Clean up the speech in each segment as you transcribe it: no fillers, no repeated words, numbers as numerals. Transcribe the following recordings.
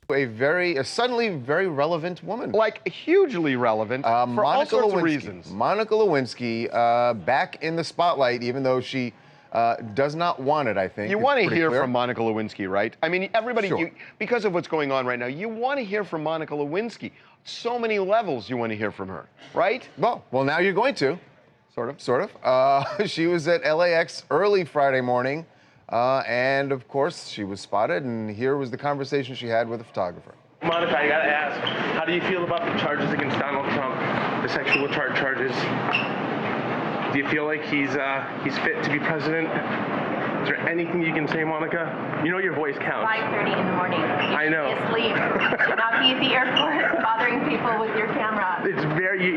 a suddenly very relevant woman. Like, hugely relevant for all sorts of reasons. Monica Lewinsky, back in the spotlight, even though she does not want it, I think. You want to hear from Monica Lewinsky, right? I mean, everybody, Sure. because of what's going on right now, you want to hear from Monica Lewinsky. So many levels you want to hear from her, right? Well, now you're going to. Sort of. She was at LAX early Friday morning, and of course, she was spotted, and here was the conversation she had with a photographer. Monica, I gotta ask, how do you feel about the charges against Donald Trump, the sexual charges? Do you feel like he's fit to be president? Is there anything you can say, Monica? You know your voice counts. 5:30 in the morning. I know. Asleep. Should not be at the airport bothering people with your camera. It's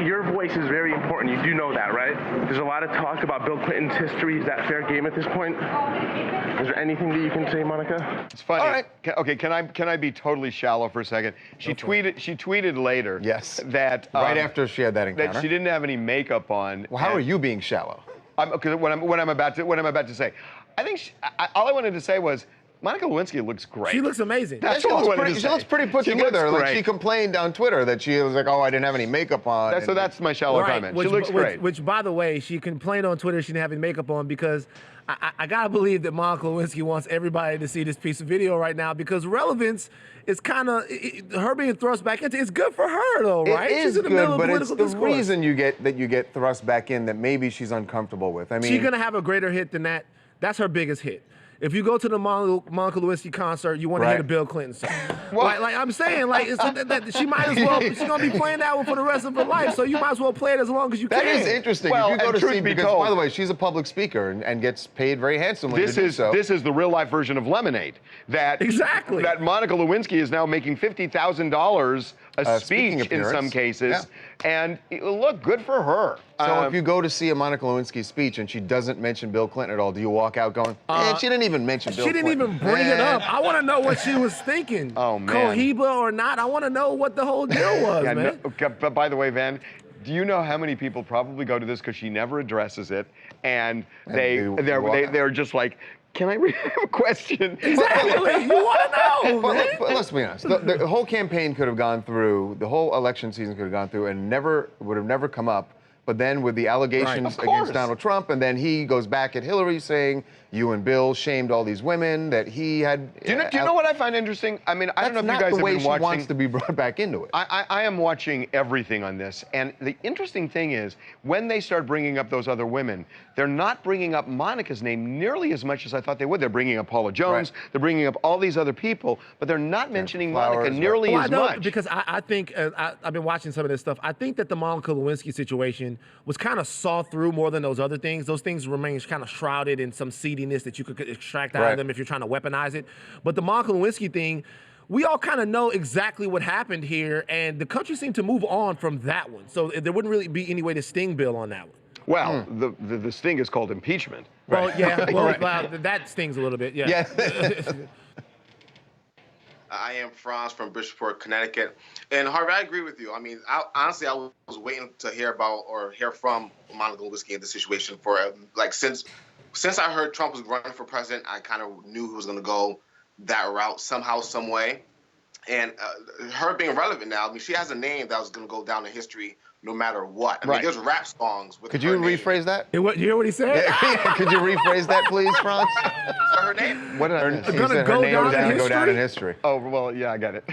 your voice is very important. You do know that, right? There's a lot of talk about Bill Clinton's history. Is that fair game at this point? Is there anything that you can say, Monica? It's funny. All right. Okay, can I be totally shallow for a second? She tweeted later. Yes. That right after she had that encounter. that she didn't have any makeup on. Well, how are you being shallow? Okay, what I'm about to say. I think all I wanted to say was Monica Lewinsky looks great. She looks amazing. That's she all I wanted to she say. looks pretty put She together. looks Like great. she complained on Twitter that she was like, "Oh, I didn't have any makeup on." So that's my shallow comment. She looks great. Which, by the way, she complained on Twitter she didn't have any makeup on because I gotta believe that Monica Lewinsky wants everybody to see this piece of video right now because relevance is kind of her being thrust back into. It's good for her though, right? It is She's in the good, middle of but it's political the discourse. reason you get thrust back in that maybe she's uncomfortable with. I mean, she's gonna have a greater hit than that. That's her biggest hit. If you go to the Monica Lewinsky concert, you want to hear the Bill Clinton song. Like I'm saying, like she might as well. She's gonna be playing that one for the rest of her life, so you might as well play it as long as you can. That is interesting. Well, if you go and to truth see, be because told, by the way, she's a public speaker and gets paid very handsomely to do so. This is the real life version of Lemonade. That Monica Lewinsky is now making $50,000 a speech in some cases, and look, good for her. So if you go to see a Monica Lewinsky speech and she doesn't mention Bill Clinton at all, do you walk out going, she didn't even mention Bill Clinton? She didn't even bring it up. I want to know what she was thinking. Oh, man. Cohiba or not, I want to know what the whole deal was, man. But by the way, Van, do you know how many people probably go to this because she never addresses it, and they're just like, can I have a question? Exactly. You want to know, man. But let's be honest. The whole campaign could have gone through, the whole election season could have gone through and would have never come up. But then with the allegations against Donald Trump, and then he goes back at Hillary saying, you and Bill shamed all these women that he had. Do you know what I find interesting? I mean, I don't know if you guys have been watching. That's not the way she wants to be brought back into it. I am watching everything on this, and the interesting thing is, when they start bringing up those other women, they're not bringing up Monica's name nearly as much as I thought they would. They're bringing up Paula Jones, they're bringing up all these other people, but they're not mentioning Monica nearly as much. Because I think, I've been watching some of this stuff, I think that the Monica Lewinsky situation was kind of saw through more than those other things. Those things remain kind of shrouded in some seediness that you could extract out of them if you're trying to weaponize it. But the Monica Lewinsky thing, we all kind of know exactly what happened here, and the country seemed to move on from that one. So there wouldn't really be any way to sting Bill on that one. Well, the sting is called impeachment. Well, yeah, well, that stings a little bit, yeah. I am Franz from Bridgeport, Connecticut. And Harvey, I agree with you. I mean, honestly, I was waiting to hear about or hear from Monica Lewinsky in the situation for, like, since I heard Trump was running for president, I kind of knew he was going to go that route somehow, some way. And her being relevant now, I mean, she has a name that was going to go down in history no matter what. I mean, there's rap songs with Could you rephrase that? You hear what he said? Could you rephrase that, please, Franz? Her name? What did I Gonna go down in history? Go down in history. Oh, well, yeah, I got it.